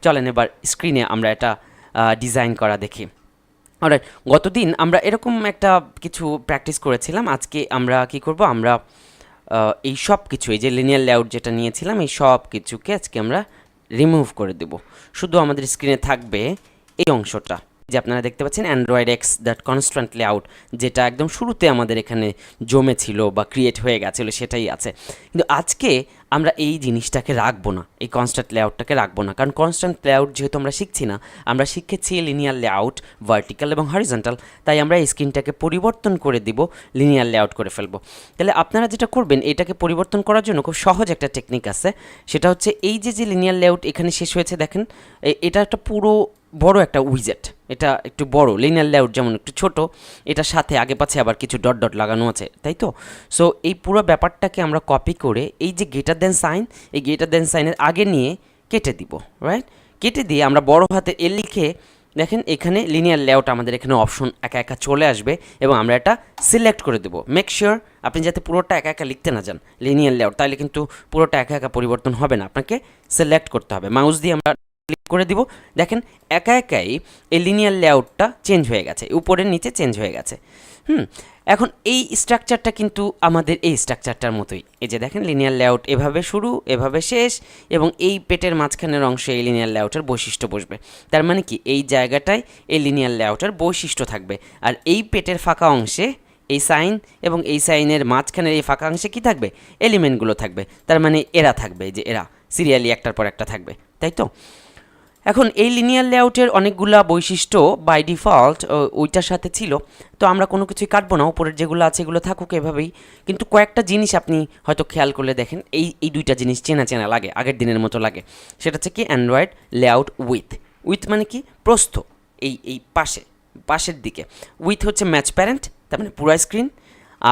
চলেন এবার স্ক্রিনে আমরা এটা ডিজাইন করা দেখি। অলরাইট, গতদিন আমরা এরকম একটা কিছু প্র্যাকটিস করেছিলাম। আজকে আমরা কি করব, আমরা এই সব কিছু, এই যে লিনিয়ার লেআউট যেটা নিয়েছিলাম, এই সব কিছুকে আজকে আমরা রিমুভ করে দেব। শুধু আমাদের স্ক্রিনে থাকবে এই অংশটা, যে আপনারা দেখতে পাচ্ছেন Android x that constant layout, যেটা একদম শুরুতে আমাদের এখানে জমেছিল বা ক্রিয়েট হয়ে গেছিলো, সেটাই আছে। কিন্তু আজকে আমরা এই জিনিসটাকে রাখবো না, এই কনস্ট্যান্ট লেআউটটাকে রাখবো না, কারণ কনস্ট্যান্ট লেআউট যেহেতু আমরা শিখছি না, আমরা শিখেছি লিনিয়ার লেআউট, ভার্টিক্যাল এবং হরিজন্টাল। তাই আমরা এই স্ক্রিনটাকে পরিবর্তন করে দিব, লিনিয়ার লেআউট করে ফেলবো। তাহলে আপনারা যেটা করবেন, এটাকে পরিবর্তন করার জন্য খুব সহজ একটা টেকনিক আছে। সেটা হচ্ছে এই যে যে লিনিয়ার লেআউট এখানে শেষ হয়েছে দেখেন, এটা একটা পুরো বড় একটা উইজেট, এটা একটু বড়। লিনিয়ার লেআউট যেমন একটু ছোট, এটার সাথে আগে পাছে আবার কিছু ডট ডট লাগানো আছে, তাই তো? সো এই পুরো ব্যাপারটাকে আমরা কপি করে এই যে গ্রেটার দেন সাইন, এই গ্রেটার দেন সাইনের আগে নিয়ে কেটে দিব, রাইট? কেটে দিয়ে আমরা বড় হাতে এল লিখে দেখেন এখানে লিনিয়ার লেআউট আমাদের এখানে অপশন একা একা চলে আসবে এবং আমরা এটা সিলেক্ট করে দেবো। মেক শিওর আপনি যাতে পুরোটা একা একা লিখতে না যান লিনিয়ার লেআউট, তাহলে কিন্তু পুরোটা একা একা পরিবর্তন হবে না, আপনাকে সিলেক্ট করতে হবে। মাউস দিয়ে আমরা ক্লিক করে দিব, দেখেন একা একাই এই লিনিয়ার লেআউটটা চেঞ্জ হয়ে গেছে, উপরের নিচে চেঞ্জ হয়ে গেছে। এখন এই স্ট্রাকচারটা কিন্তু আমাদের এই স্ট্রাকচারটার মতোই। এই যে দেখেন লিনিয়ার লেআউট এভাবে শুরু, এভাবে শেষ, এবং এই পেটের মাঝখানের অংশে এই লিনিয়ার লেআউটের বৈশিষ্ট্য বসবে। তার মানে কি, এই জায়গাটায় এই লিনিয়ার লেআউটের বৈশিষ্ট্য থাকবে, আর এই পেটের ফাঁকা অংশে এই সাইন এবং এই সাইনের মাঝখানের এই ফাঁকা অংশে কী থাকবে, এলিমেন্টগুলো থাকবে। তার মানে এরা থাকবে, যে এরা সিরিয়ালি একটার পর একটা থাকবে, তাই তো? এখন এই লিনিয়ার লেআউটের অনেকগুলা বৈশিষ্ট্য বাই ডিফল্ট ওইটার সাথে ছিল, তো আমরা কোনো কিছুই কাটবো না, উপরের যেগুলো আছে এগুলো থাকুক এভাবেই। কিন্তু কয়েকটা জিনিস আপনি হয়তো খেয়াল করলে দেখেন, এই দুইটা জিনিস চেনা চেনা লাগে, আগের দিনের মতো লাগে। সেটা হচ্ছে কি, অ্যান্ড্রয়েড লেআউট উইথ। উইথ মানে কি, প্রস্থ, এই পাশের দিকে। উইথ হচ্ছে ম্যাচ প্যারেন্ট, তার মানে পুরো স্ক্রিন,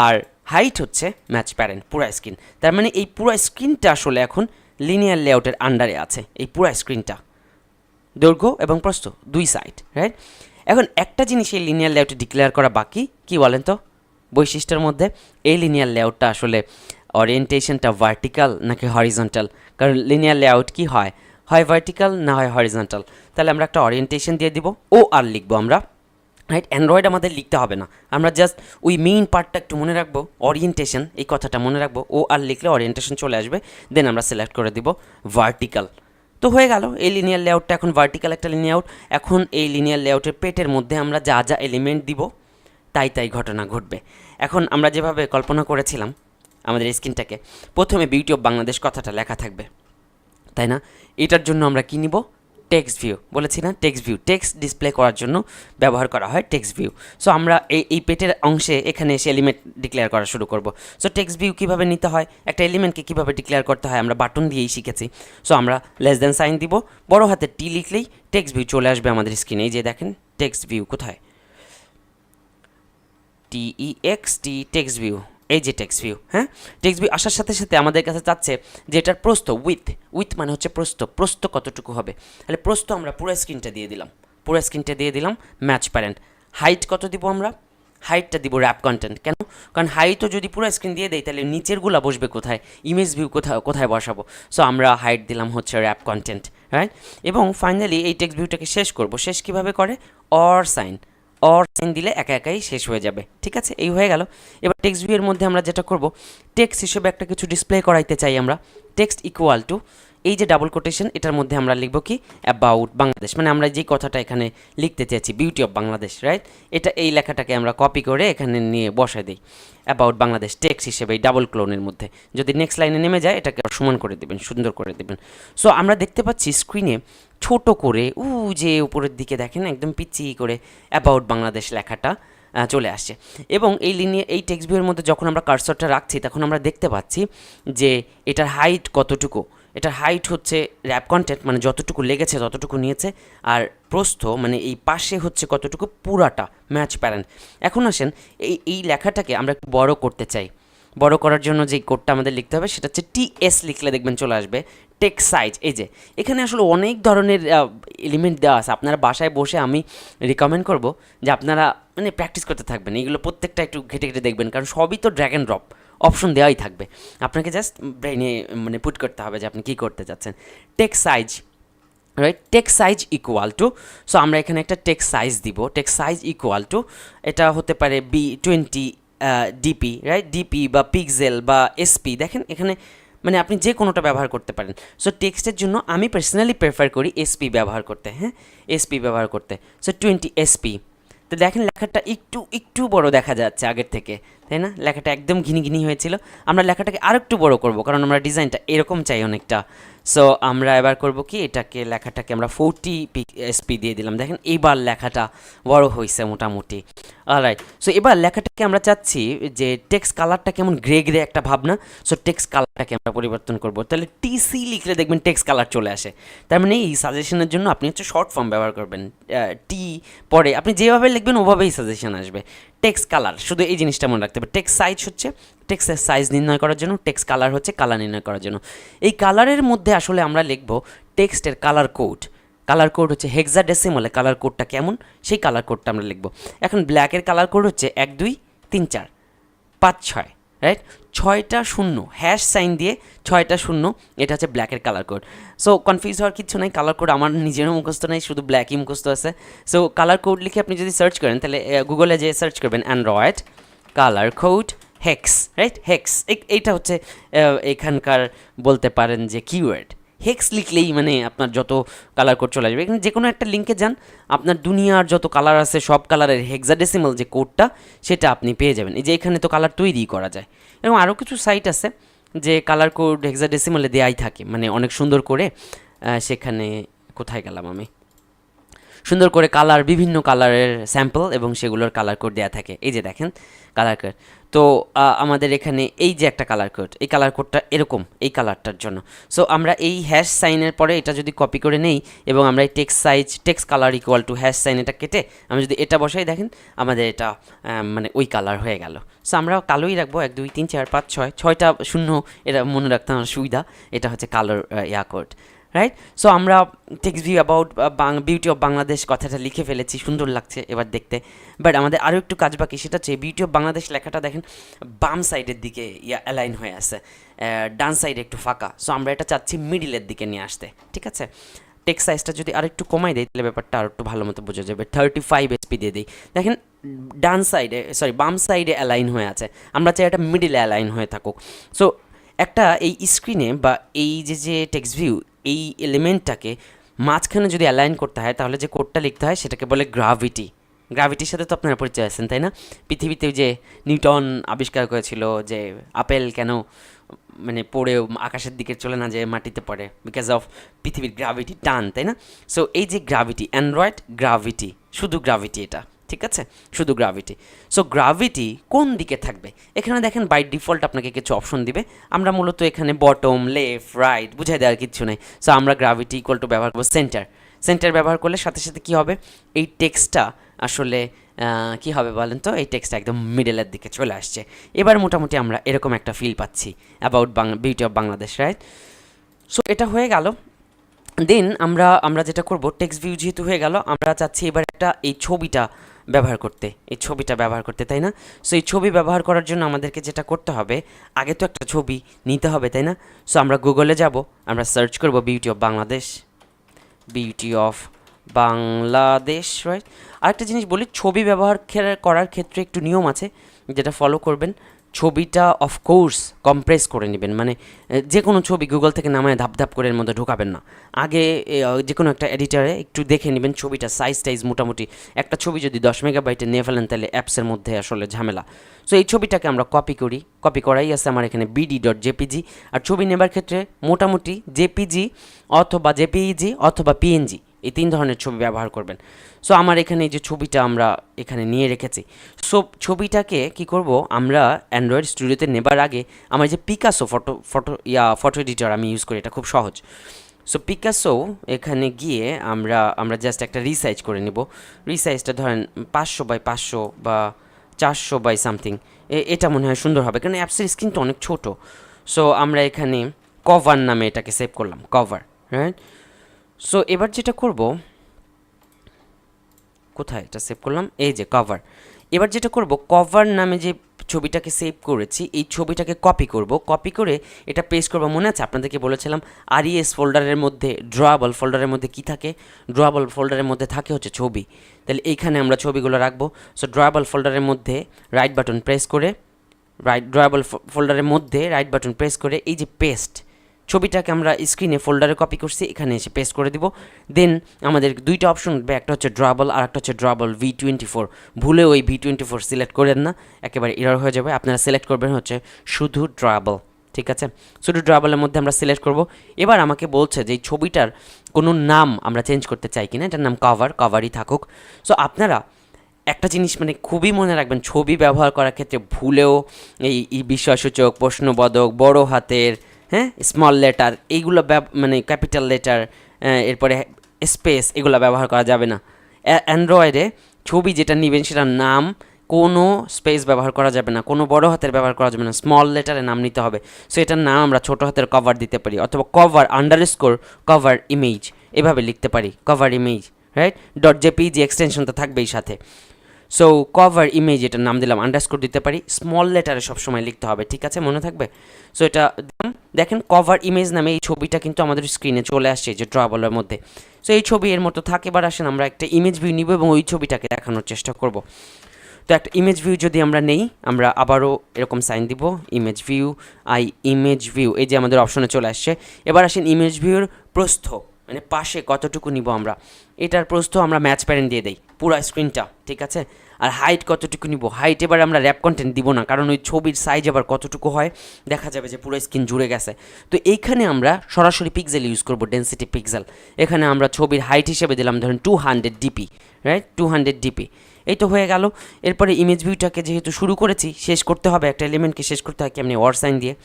আর হাইট হচ্ছে ম্যাচ প্যারেন্ট, পুরো স্ক্রিন। তার মানে এই পুরো স্ক্রিনটা আসলে এখন লিনিয়ার লেআউটের আন্ডারে আছে, এই পুরো স্ক্রিনটা, দৈর্ঘ্য এবং প্রস্থ দুই সাইড, রাইট? এখন একটা জিনিস এই লিনিয়ার লেআউটে ডিক্লেয়ার করা বাকি, কি বলেন তো? বৈশিষ্ট্যের মধ্যে এই লিনিয়ার লেআউটটা আসলে ওরিয়েন্টেশনটা ভার্টিক্যাল নাকি হরিজন্টাল? কারণ লিনিয়ার লেআউট কি হয়, হয় ভার্টিক্যাল না হয় হরিজন্টাল। তাহলে আমরা একটা ওরিয়েন্টেশন দিয়ে দিব, ও আর লিখবো আমরা, রাইট? অ্যান্ড্রয়েড আমাদের লিখতে হবে না, আমরা জাস্ট ওই মেইন পার্টটা একটু মনে রাখবো, ওরিয়েন্টেশন, এই কথাটা মনে রাখবো। ও আর লিখলে ওরিয়েন্টেশন চলে আসবে, দেন আমরা সিলেক্ট করে দিব ভার্টিক্যাল। তো হয়ে গেল, এই লিনিয়ার লেআউটটা এখন ভার্টিক্যাল একটা লিনিয়ার লেআউট। এখন এই লিনিয়ার লেআউটের পেটের মধ্যে আমরা যা যা এলিমেন্ট দিব তাই তাই ঘটনা ঘটবে। এখন আমরা যেভাবে কল্পনা করেছিলাম আমাদের স্ক্রিনটাকে, প্রথমে বিউটি অফ বাংলাদেশ কথাটা লেখা থাকবে, তাই না? এটার জন্য আমরা কী নিব, টেক্সট ভিউ। বলেছি না, টেক্সট ভিউ, টেক্সট ডিসপ্লে করার জন্য ব্যবহার করা হয় টেক্সট ভিউ। সো আমরা এই পেটের অংশে এখানে এসে এলিমেন্ট ডিক্লেয়ার করা শুরু করব। সো টেক্সট ভিউ কীভাবে নিতে হয়, একটা এলিমেন্টকে কীভাবে ডিক্লেয়ার করতে হয়, আমরা বাটন দিয়েই শিখেছি। সো আমরা লেস দেন সাইন দিব, বড় হাতে টি লিখলেই টেক্সট ভিউ চলে আসবে আমাদের স্ক্রিনে। এই যে দেখেন টেক্সট ভিউ কোথায়, TEXT টেক্সট ভিউ, এই যে টেক্সট ভিউ। হ্যাঁ, টেক্সট ভিউ আসার সাথে সাথে আমাদের কাছে চাচ্ছে যে এটার প্রস্থ, উইথ মানে হচ্ছে প্রস্থ কতটুকু হবে। তাহলে প্রস্থ আমরা পুরো স্ক্রিনটা দিয়ে দিলাম, ম্যাচ প্যারেন্ট। হাইট কত দিব আমরা, হাইটটা দিব র্যাপ কন্টেন্ট। কেন? কারণ হাইটও যদি পুরো স্ক্রিন দিয়ে দেয় তাহলে নিচেরগুলো বসবে কোথায়, ইমেজ ভিউ কোথায় বসাবো। সো আমরা হাইট দিলাম হচ্ছে র্যাপ কন্টেন্ট, রাইট? এবং ফাইনালি এই টেক্সট ভিউটাকে শেষ করব। শেষ কীভাবে করে, অর সাইন দিলে একা একাই শেষ হয়ে যাবে, ঠিক আছে? এই হয়ে গেল। এবার টেক্সট ভিউয়ের মধ্যে আমরা যেটা করব, টেক্সট হিসেবে একটা কিছু ডিসপ্লে করাইতে চাই আমরা। টেক্সট ইকুয়াল টু এই যে ডাবল কোটেশন, এটার মধ্যে আমরা লিখব কি, অ্যাবাউট বাংলাদেশ। মানে আমরা যেই কথাটা এখানে লিখতে চেয়েছি, বিউটি অফ বাংলাদেশ, রাইট? এই লেখাটাকে আমরা কপি করে এখানে নিয়ে বসাই দিই, অ্যাবাউট বাংলাদেশ টেক্সট হিসেবে এই ডাবল ক্লোনের মধ্যে। যদি নেক্সট লাইনে নেমে যায় এটাকে সমান করে দেবেন, সুন্দর করে দেবেন। সো আমরা দেখতে পাচ্ছি স্ক্রিনে ছোট করে যে উপরের দিকে দেখেন একদম পিচি করে অ্যাবাউট বাংলাদেশ লেখাটা চলে আসছে। এবং এই টেক্সট ভিউয়ের মধ্যে যখন আমরা কার্সরটা রাখছি তখন আমরা দেখতে পাচ্ছি যে এটার হাইট কতটুকু। এটার হাইট হচ্ছে র্যাপ কন্টেন্ট, মানে যতটুকু লেগেছে ততটুকু নিয়েছে, আর প্রস্থ মানে এই পাশে হচ্ছে কতটুকু, পুরাটা ম্যাচ প্যারেন্ট। এখন আসেন এই লেখাটাকে আমরা একটু বড় করতে চাই। বড় করার জন্য যে কোডটা আমাদের লিখতে হবে সেটা হচ্ছে TS লিখলে দেখবেন চলে আসবে টেক্সট সাইজ। এই যে এখানে আসলে অনেক ধরনের এলিমেন্ট দেওয়া আছে, আপনারা বাসায় বসে আমি রিকমেন্ড করব যে আপনারা মানে প্র্যাকটিস করতে থাকবেন, এইগুলো প্রত্যেকটা একটু ঘেটে ঘেটে দেখবেন, কারণ সবই তো ড্র্যাগ অ্যান্ড ড্রপ অপশন দেওয়াই থাকবে, আপনাকে জাস্ট ব্রেইনে মানে পুট করতে হবে যে আপনি কী করতে চাচ্ছেন। Text size right, text size equal to, so আমরা এখানে একটা টেক্সট সাইজ দিব, টেক্সট সাইজ ইকুয়াল টু, এটা হতে পারে B20 ডিপি, রাইট, ডিপি বা পিক্সেল বা এসপি, দেখেন এখানে মানে আপনি যে কোনোটা ব্যবহার করতে পারেন। সো টেক্সটের জন্য আমি পার্সোনালি প্রেফার করি এসপি ব্যবহার করতে, হ্যাঁ, এসপি ব্যবহার করতে। So 20 SP. তো দেখেন লেখাটা একটু একটু বড় দেখা যাচ্ছে আগের থেকে, তাই না? লেখাটা একদম ঘিনি ঘিনি হয়েছিল, আমরা লেখাটাকে আর একটু বড় করব, কারণ আমরা ডিজাইনটা এরকম চাই অনেকটা। সো আমরা এবার করব কি, এটাকে লেখাটাকে আমরা 40 এসপি দিয়ে দিলাম, দেখেন এইবার লেখাটা বড় হয়েছে মোটামুটি। অলরাইট, সো এবার লেখাটাকে আমরা চাচ্ছি যে টেক্সট কালারটা কেমন গ্রে গ্রে একটা ভাবনা, সো টেক্সট কালারটাকে আমরা পরিবর্তন করব। তাহলে টিসি লিখলে দেখবেন টেক্সট কালার চলে আসে। তার মানে এই সাজেশনের জন্য আপনি হচ্ছে শর্ট ফর্ম ব্যবহার করবেন, টি পরে আপনি যেভাবে লিখবেন ওভাবেই সাজেশন আসবে। টেক্সট কালার, শুধু এই জিনিসটা মনে রাখতে হবে। টেক্সট সাইজ হচ্ছে টেক্সটের সাইজ নির্ণয় করার জন্য, টেক্সট কালার হচ্ছে কালার নির্ণয় করার জন্য। এই কালারের মধ্যে আসলে আমরা লিখব টেক্সটের কালার কোড। কালার কোড হচ্ছে হেক্সাডেসিমালে কালার কোডটা কেমন, সেই কালার কোডটা আমরা লিখব। এখন ব্ল্যাকের কালার কোড হচ্ছে 1 2 3 4 5 6, রাইট, 6টা শূন্য হ্যাশ সাইন দিয়ে 6টা শূন্য, এটা হচ্ছে ব্ল্যাকের কালার কোড। সো কনফিউজ হওয়ার কিছু নাই, কালার কোড আমার নিজেরও মুখস্থ নেই, শুধু ব্ল্যাকই মুখস্থ আছে। সো কালার কোড লিখে আপনি যদি সার্চ করেন, তাহলে গুগলে যে সার্চ করবেন Android colour code hex, right, hex, এইটা হচ্ছে এখানকার বলতে পারেন যে কিওয়ার্ড। হেক্স লিখলেই মানে আপনার যত কালার কোড চলে আসবে। এখানে যে কোনো একটা লিঙ্কে যান, আপনার দুনিয়ার যত কালার আছে সব কালারের হেক্সাডেসিমাল যে কোডটা সেটা আপনি পেয়ে যাবেন। এই যে এখানে তো কালার তৈরি করা যায়, এবং আরও কিছু সাইট আছে যে কালার কোড হেক্সাডেসিমালে দেয়াই থাকে, মানে অনেক সুন্দর করে সেখানে, কোথায় গেলাম আমি, সুন্দর করে কালার, বিভিন্ন কালারের স্যাম্পল এবং সেগুলোর কালার কোড দেওয়া থাকে। এই যে দেখেন কালার কোড। তো আমাদের এখানে এই যে একটা কালার কোড, এই কালার কোডটা এরকম এই কালারটার জন্য। সো আমরা এই হ্যাশ সাইনের পরে এটা যদি কপি করে নেই এবং আমরা এই text size text colour equal to hash sign এটা কেটে আমি যদি এটা বসাই, দেখেন আমাদের এটা মানে ওই কালার হয়ে গেল। সো আমরা কালোই রাখবো, 1 2 3 4 5 6, 6টা শূন্য, এটা মনে রাখতে আমার সুবিধা। এটা হচ্ছে কালার ইয়া কোড, রাইট। সো আমরা text view about beauty of Bangladesh কথাটা লিখে ফেলেছি, সুন্দর লাগছে এবার দেখতে। বাট আমাদের আরও একটু কাজ বাকি, সেটা হচ্ছে বিউটি অফ বাংলাদেশ লেখাটা দেখেন বাম সাইডের দিকে অ্যালাইন হয়ে আছে, ডান সাইডে একটু ফাঁকা। সো আমরা এটা চাচ্ছি মিডিলের দিকে নিয়ে আসতে, ঠিক আছে। টেক্সট সাইজটা যদি আর একটু কমাই দেয় তাহলে ব্যাপারটা আর একটু ভালো মতো বোঝা যাবে। 35 এসপি দিয়ে দিই, দেখেন ডান সাইডে, সরি বাম সাইডে অ্যালাইন হয়ে আছে, আমরা চাই এটা মিডিলে অ্যালাইন হয়ে থাকুক। সো একটা এই স্ক্রিনে বা এই যে টেক্সট ভিউ, এই এলিমেন্টটাকে মাঝখানে যদি অ্যালাইন করতে হয় তাহলে যে কোডটা লিখতে হয় সেটাকে বলে গ্রাভিটি। গ্রাভিটির সাথে তো আপনারা পরিচয় আছেন, তাই না? পৃথিবীতে যে নিউটন আবিষ্কার করেছিল যে আপেল কেন মানে পড়েও আকাশের দিকে চলে না, যে মাটিতে পড়ে, বিকজ অফ পৃথিবীর গ্রাভিটি, টান, তাই না? সো এই যে গ্রাভিটি, অ্যান্ড্রয়েড গ্রাভিটি, শুধু গ্রাভিটি, এটা ঠিক আছে, শুধু গ্রাভিটি। সো গ্রাভিটি কোন দিকে থাকবে, এখানে দেখেন বাই ডিফল্ট আপনাকে কিছু অপশন দিবে। আমরা মূলত এখানে বটম, লেফট, রাইট বুঝাই দেওয়ার কিছু নেই। সো আমরা গ্রাভিটি ইকুয়াল টু ব্যবহার করবো সেন্টার। সেন্টার ব্যবহার করলে সাথে সাথে কী হবে, এই টেক্সটটা আসলে কী হবে বলেন তো, এই টেক্সটটা একদম মিডলের দিকে চলে আসছে। এবার মোটামুটি আমরা এরকম একটা ফিল পাচ্ছি about beauty of Bangladesh, right. So এটা হয়ে গেল। দেন আমরা যেটা করব, টেক্সট ভিউ যেহেতু হয়ে গেল, আমরা চাচ্ছি এবার একটা এই ছবিটা ব্যবহার করতে, এই ছবিটা ব্যবহার করতে, তাই না? সো এই ছবি ব্যবহার করার জন্য আমাদেরকে যেটা করতে হবে, আগে তো একটা ছবি নিতে হবে, তাই না? সো আমরা গুগলে যাব, আমরা সার্চ করব beauty of Bangladesh, beauty of Bangladesh, right. আরেকটা জিনিস বলি, ছবি ব্যবহার করার ক্ষেত্রে একটু নিয়ম আছে যেটা ফলো করবেন। ছবিটা অফকোর্স কম্প্রেস করে নেবেন, মানে যে কোনো ছবি গুগল থেকে নামায় ধাপ ধাপ করে এর মধ্যে ঢোকাবেন না। আগে যে কোনো একটা এডিটারে একটু দেখে নেবেন ছবিটা সাইজ টাইজ মোটামুটি। একটা ছবি যদি 10 মেগাবাইটে নিয়ে ফেলেন তাহলে অ্যাপসের মধ্যে আসলে ঝামেলা। সো এই ছবিটাকে আমরা কপি করি, কপি করাই আছে আমার এখানে bd.jpg। আর ছবি নেবার ক্ষেত্রে মোটামুটি জেপিজি অথবা জেপিইজি অথবা পিএনজি, এই 3 ধরনের ছবি ব্যবহার করবেন। সো আমার এখানে এই যে ছবিটা আমরা এখানে নিয়ে রেখেছি। সো ছবিটাকে কি করব, আমরা অ্যান্ড্রয়েড স্টুডিওতে নেবার আগে আমার যে পিকাসো ফটো এডিটর আমি ইউজ করি, এটা খুব সহজ। সো পিকাসো এখানে গিয়ে আমরা জাস্ট একটা রিসাইজ করে নেব। রিসাইজটা ধরেন 500x500 বা 400 বাই সামথিং, এটা মনে হয় সুন্দর হবে, কারণ অ্যাপসের স্ক্রিনটা অনেক ছোট। সো আমরা এখানে কভার নামে এটাকে সেভ করলাম, কভার, রাইট। সো এবার যেটা করব, কোথায় এটা সেভ করলাম, এই যে কভার। এবার যেটা করব, কভার নামে যে ছবিটাকে সেভ করেছি, এই ছবিটাকে কপি করব, কপি করে এটা পেস্ট করবো। মনে আছে আপনাদেরকে বলেছিলাম RES ফোল্ডারের মধ্যে, ড্রয়াবল ফোল্ডারের মধ্যে কি থাকে, ড্রয়াবল ফোল্ডারের মধ্যে থাকে হচ্ছে ছবি। তাহলে এইখানে আমরা ছবিগুলো রাখবো। সো ড্রয়াবল ফোল্ডারের মধ্যে রাইট বাটন প্রেস করে, ড্রয়াবল ফোল্ডারের মধ্যে রাইট বাটন প্রেস করে এই যে পেস্ট, ছবিটাকে আমরা স্ক্রিনে ফোল্ডারে কপি করছি, এখানে এসে পেস্ট করে দিব। দেন আমাদের দুইটা অপশন উঠবে, একটা হচ্ছে ড্রয়াবল আর একটা হচ্ছে ড্রয়াবল V24। ভুলে ওই V24 সিলেক্ট করেন না, একেবারে এরর হয়ে যাবে। আপনারা সিলেক্ট করবেন হচ্ছে শুধু ড্রয়াবল, ঠিক আছে? শুধু ড্রয়াবলের মধ্যে আমরা সিলেক্ট করব। এবার আমাকে বলছে যে এই ছবিটার কোনো নাম আমরা চেঞ্জ করতে চাই কিনা, এটার নাম কভারই থাকুক। সো আপনারা একটা জিনিস মানে খুবই মনে রাখবেন, ছবি ব্যবহার করার ক্ষেত্রে ভুলেও এই বিস্ময়সূচক, প্রশ্নবোধক, বড় হাতের, হ্যাঁ, স্মল লেটার, এইগুলো মানে ক্যাপিটাল লেটার, এরপরে স্পেস, এগুলো ব্যবহার করা যাবে না। অ্যান্ড্রয়েডে ছবি যেটা নেবেন সেটার নাম কোনো স্পেস ব্যবহার করা যাবে না, কোনো বড় হাতের ব্যবহার করা যাবে না, স্মল লেটারে নাম নিতে হবে। সো এটার নাম আমরা ছোটো হাতের কভার দিতে পারি, অথবা কভার ইমেজ এভাবে লিখতে পারি, cover image, right? .jpg extension তো থাকবেই সাথে। সো কভার ইমেজ এটার নাম দিলাম, আন্ডারস্কোর দিতে পারি, স্মল লেটারে সবসময় লিখতে হবে, ঠিক আছে? মনে থাকবে। সো এটা দেখেন কভার ইমেজ নামে এই ছবিটা কিন্তু আমাদের স্ক্রিনে চলে আসছে যে ড্রয়াবলের মধ্যে। সো এই ছবি এর মতো থাকে। এবার আসেন আমরা একটা ইমেজ ভিউ নিব এবং ওই ছবিটাকে দেখানোর চেষ্টা করব। তো একটা ইমেজ ভিউ যদি আমরা নেই, আমরা আবারও এরকম সাইন দিব, ইমেজ ভিউ, এই যে আমাদের অপশনে চলে আসছে। এবার আসেন ইমেজ ভিউর প্রস্থ, মানে পাশে কতটুকু নিব আমরা, এটার প্রস্থ আমরা ম্যাচ প্যারেন্ট দিয়ে দেই পুরো স্ক্রিনটা, ঠিক আছে? আর হাইট কতটুকু নিব, হাইট এবার আমরা র্যাপ কন্টেন্ট দিব না, কারণ ওই ছবির সাইজ আবার কতটুকু হয় দেখা যাবে যে পুরো স্ক্রিন জুড়ে গেছে। তো এইখানে আমরা সরাসরি পিক্সেল ইউজ করব, ডেন্সিটি পিক্সেল। এখানে আমরা ছবির হাইট হিসেবে দিলাম ধরেন 200 dp, রাইট? 200 dp, এই তো হয়ে গেল। এরপরে ইমেজ ভিউটাকে যেহেতু শুরু করেছি, শেষ করতে হবে, একটা এলিমেন্টকে শেষ করতে হয় কেমনি, ওয়ার সাইন দিয়ে।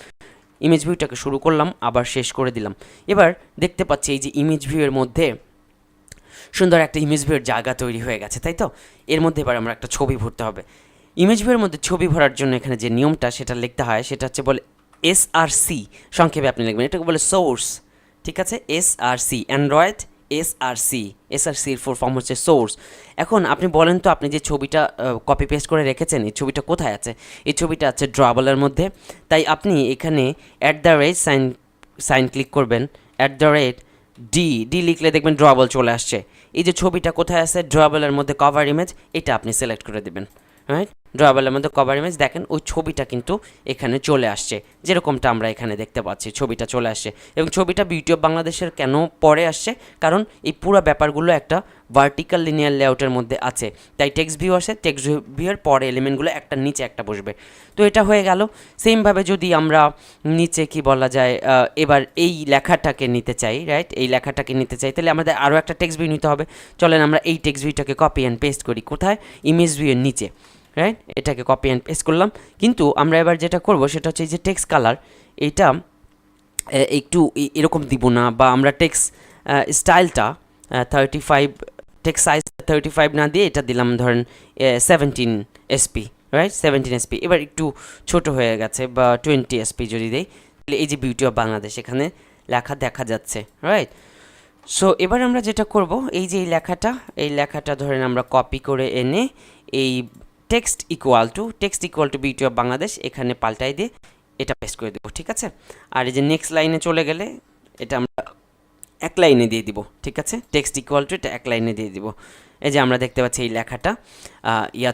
ইমেজ ভিউটাকে শুরু করলাম, আবার শেষ করে দিলাম। এবার দেখতে পাচ্ছি এই যে ইমেজ ভিউয়ের মধ্যে সুন্দর একটা ইমেজ ভিউয়ের জায়গা তৈরি হয়ে গেছে, তাই তো? এর মধ্যে এবার আমরা একটা ছবি ভরতে হবে। ইমেজ ভিউয়ের মধ্যে ছবি ভরার জন্য এখানে যে নিয়মটা সেটা লিখতে হয়, সেটা হচ্ছে বলে SRC, সংক্ষেপে আপনি লিখবেন, এটাকে বলে সোর্স, ঠিক আছে? SRC, অ্যান্ড্রয়েড SRCর ফুল ফর্ম হচ্ছে সোর্স। এখন আপনি বলেন তো, আপনি যে ছবিটা কপি পেস্ট করে রেখেছেন, এই ছবিটা কোথায় আছে? এই ছবিটা আছে ড্রয়াবলের মধ্যে। তাই আপনি এখানে সাইন ক্লিক করবেন, ডি লিখলে দেখবেন ড্রয়াবল চলে আসছে। এই যে ছবিটা কোথায় আছে, ড্রয়াবলের মধ্যে কভার ইমেজ, এটা আপনি সিলেক্ট করে দেবেন, রাইট? ড্রয়াবলের মধ্যে কভার ইমেজ, দেখেন ওই ছবিটা কিন্তু এখানে চলে আসছে, যেরকমটা আমরা এখানে দেখতে পাচ্ছি, ছবিটা চলে আসছে। এবং ছবিটা বিউটি অফ বাংলাদেশের কেন পরে আসছে, কারণ এই পুরো ব্যাপারগুলো একটা ভার্টিক্যাল লিনিয়ার লেআউটের মধ্যে আছে, তাই টেক্সট ভিউ আসে, টেক্সট ভিউয়ের পরে এলিমেন্টগুলো একটা নিচে একটা বসবে। তো এটা হয়ে গেল। সেমভাবে যদি আমরা নিচে কি বলা যায়, এবার এই লেখাটাকে নিতে চাই, রাইট? এই লেখাটাকে নিতে চাই, তাহলে আমাদের আরও একটা টেক্সট ভিউ নিতে হবে। চলেন আমরা এই টেক্সট ভিউটাকে কপি অ্যান্ড পেস্ট করি, কোথায়? ইমেজ ভিউয়ের নিচে, রাইট? এটাকে কপি অ্যান্ড পেস্ট করলাম। কিন্তু আমরা এবার যেটা করব সেটা হচ্ছে এই যে টেক্সট কালার, এইটা একটু এরকম দিব না, বা আমরা টেক্সট স্টাইলটা 35, টেক্সট সাইজ 35 না দিয়ে এটা দিলাম ধরেন 17 SP, রাইট? 17 SP। এবার একটু ছোট হয়ে গেছে, বা 20 SP যদি দেই, তাহলে এই যে বিউটি অফ বাংলাদেশ এখানে লেখা দেখা যাচ্ছে, রাইট? সো এবার আমরা যেটা করব, এই যে এই লেখাটা ধরেন আমরা কপি করে এনে এই text equal to beauty of Bangladesh এখানে পাল্টাই দিয়ে এটা পেস্ট করে দেবো, ঠিক আছে? আর এই যে নেক্সট লাইনে চলে গেলে এটা আমরা এক লাইনে দিয়ে দিব, ঠিক আছে? টেক্সট ইকুয়াল টু এটা এক লাইনে দিয়ে দিব। এই যে আমরা দেখতে পাচ্ছি এই লেখাটা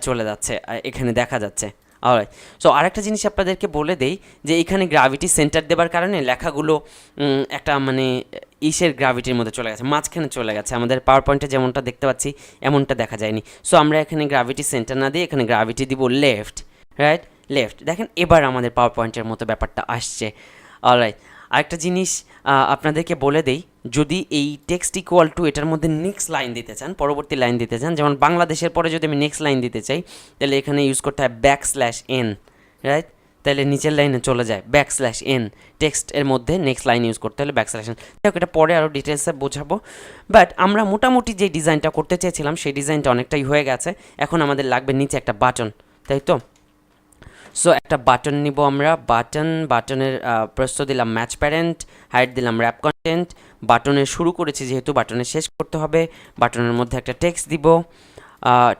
চলে যাচ্ছে, এখানে দেখা যাচ্ছে। অলরাইট। সো আরেকটা জিনিস আপনাদেরকে বলে দেই যে এখানে গ্র্যাভিটি সেন্টার দেওয়ার কারণে লেখাগুলো একটা মানে গ্র্যাভিটির মধ্যে চলে গেছে, মাঝখানে চলে গেছে। আমাদের পাওয়ার পয়েন্টে যেমনটা দেখতে পাচ্ছি এমনটা দেখা যায়নি। সো আমরা এখানে গ্র্যাভিটি সেন্টার না দিয়ে এখানে গ্র্যাভিটি দিব লেফট, রাইট? লেফট। দেখেন এবার আমাদের পাওয়ার পয়েন্টের মতো ব্যাপারটা আসছে। অলরাইট। আরেকটা জিনিস আপনাদেরকে বলে দেই, যদি এই টেক্সট ইকুয়াল টু এটার মধ্যে নেক্সট লাইন দিতে চান, পরবর্তী লাইন দিতে চান, যেমন বাংলাদেশের পরে যদি আমি নেক্সট লাইন দিতে চাই, তাহলে এখানে ইউজ করতে হয় \n, রাইট? তাহলে নিচের লাইনে চলে যায় \n, টেক্সট এর মধ্যে নেক্সট লাইন ইউজ করতে হলে \n। দেখো এটা পরে আরও ডিটেলসে বোঝাবো। বাট আমরা মোটামুটি যে ডিজাইনটা করতে চেয়েছিলাম সেই ডিজাইনটা অনেকটাই হয়ে গেছে। এখন আমাদের লাগবে নিচে একটা বাটন, তাই তো? সো একটা বাটন নিব আমরা, বাটনের প্রস্থ দিলাম ম্যাচ প্যারেন্ট, হাইট দিলাম র্যাপ কন্টেন্ট। বাটনের শুরু করেছি যেহেতু বাটনের শেষ করতে হবে, বাটনের মধ্যে একটা টেক্সট দিব।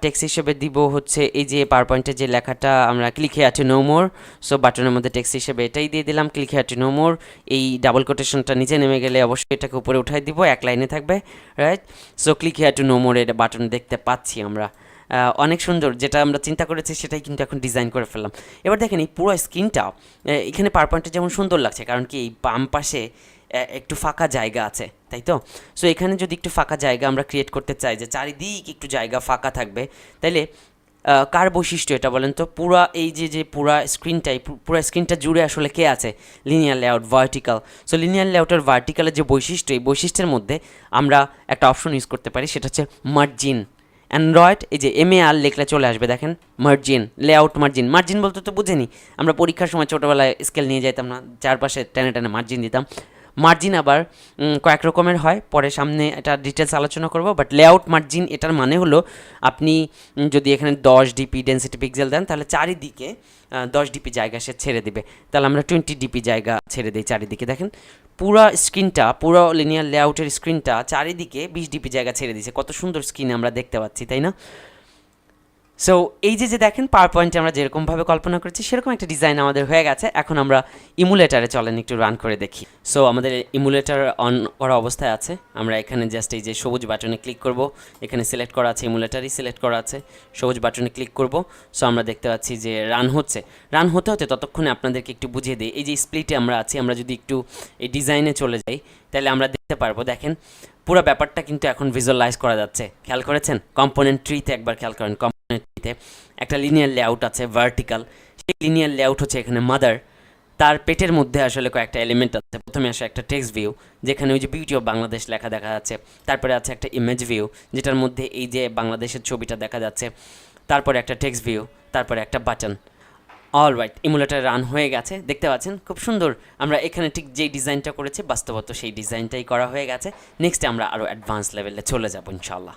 টেক্সট হিসেবে দিব হচ্ছে এই যে পাওয়ার পয়েন্টের যে লেখাটা আমরা click here to know more, so বাটনের মধ্যে টেক্সট হিসেবে এটাই দিয়ে দিলাম, click here to know more. এই ডাবল কোটেশনটা নিচে নেমে গেলে অবশ্যই এটাকে উপরে উঠাই দিব, এক লাইনে থাকবে, right? So click here to know more এটা বাটন দেখতে পাচ্ছি আমরা। অনেক সুন্দর, যেটা আমরা চিন্তা করেছি সেটাই কিন্তু এখন ডিজাইন করে ফেললাম। এবার দেখেন এই পুরো স্ক্রিনটা এখানে পাওয়ার পয়েন্টে যেমন সুন্দর লাগছে, কারণ কি এই বাম পাশে একটু ফাঁকা জায়গা আছে, তাই তো? সো এখানে যদি একটু ফাঁকা জায়গা আমরা ক্রিয়েট করতে চাই, যে চারিদিক একটু জায়গা ফাঁকা থাকবে, তাইলে কার বৈশিষ্ট্য এটা বলেন তো? পুরা এই যে পুরা স্ক্রিনটাই, পুরা স্ক্রিনটা জুড়ে আসলে কে আছে? Linear layout, vertical. So linear লেআউটের ভার্টিক্যালের যে বৈশিষ্ট্য, এই বৈশিষ্ট্যের মধ্যে আমরা একটা অপশন ইউজ করতে পারি, সেটা হচ্ছে মার্জিন। অ্যান্ড্রয়েড এই যে MAR লিখলে চলে আসবে, দেখেন মার্জিন, লেআউট মার্জিন। মার্জিন বলতে তো বুঝেনি, আমরা পরীক্ষার সময় ছোটোবেলায় স্কেল নিয়ে যেতাম না, চারপাশে টেনে টেনে মার্জিন দিতাম। মার্জিন আবার কয়েক রকমের হয়, পরে সামনে এটা ডিটেলস আলোচনা করব। বাট লেআউট মার্জিন এটার মানে হলো আপনি যদি এখানে 10 ডিপি ডেন্সিটি পিক্সেল দেন, তাহলে চারিদিকে 10 ডিপি জায়গা সে ছেড়ে দিবে। তাহলে আমরা 20 ডিপি জায়গা ছেড়ে দিই চারিদিকে। দেখেন পুরো স্ক্রিনটা, পুরো লিনিয়ার লেআউটের স্ক্রিনটা চারিদিকে 20 ডিপি জায়গা ছেড়ে দিয়েছে। কত সুন্দর স্ক্রিন আমরা দেখতে পাচ্ছি, তাই না? সো এই যে দেখেন পাওয়ার পয়েন্টে আমরা যেরকমভাবে কল্পনা করেছি সেরকম একটা ডিজাইন আমাদের হয়ে গেছে। এখন আমরা ইমুলেটারে চলেন একটু রান করে দেখি। সো আমাদের ইমুলেটার অন করা অবস্থায় আছে, আমরা এখানে জাস্ট এই যে সবুজ বাটনে ক্লিক করব, এখানে সিলেক্ট করা আছে, ইমুলেটারই সিলেক্ট করা আছে, সবুজ বাটনে ক্লিক করব। সো আমরা দেখতে পাচ্ছি যে রান হচ্ছে। রান হতে হতে ততক্ষণে আপনাদেরকে একটু বুঝিয়ে দিই, এই যে স্প্লিটে আমরা আছি, আমরা যদি একটু এই ডিজাইনে চলে যাই তাহলে আমরা দেখতে পারবো, দেখেন পুরো ব্যাপারটা কিন্তু এখন ভিজুয়ালাইজ করা যাচ্ছে। খেয়াল করেছেন? কম্পোনেন্ট ট্রিতে একবার খেয়াল করেন, কম্পোনেন্ট ট্রিতে একটা লিনিয়ার লেআউট আছে ভার্টিক্যাল, সেই লিনিয়ার লেআউট হচ্ছে এখানে মাদার, তার পেটের মধ্যে আসলে কয়েকটা এলিমেন্ট আছে। প্রথমে আসে একটা টেক্সট ভিউ, যেখানে ওই যে বিউটি অফ বাংলাদেশ লেখা দেখা যাচ্ছে। তারপরে আছে একটা ইমেজ ভিউ, যেটার মধ্যে এই যে বাংলাদেশের ছবিটা দেখা যাচ্ছে। তারপরে একটা টেক্সট ভিউ, তারপরে একটা button. All right, emulator run হয়ে গেছে, দেখতে পাচ্ছেন খুব সুন্দর। আমরা এখানে ঠিক যেই ডিজাইনটা করেছি বাস্তবত সেই ডিজাইনটাই করা হয়ে গেছে। নেক্সটে আমরা আরও অ্যাডভান্স লেভেলে চলে যাব ইনশাল্লাহ।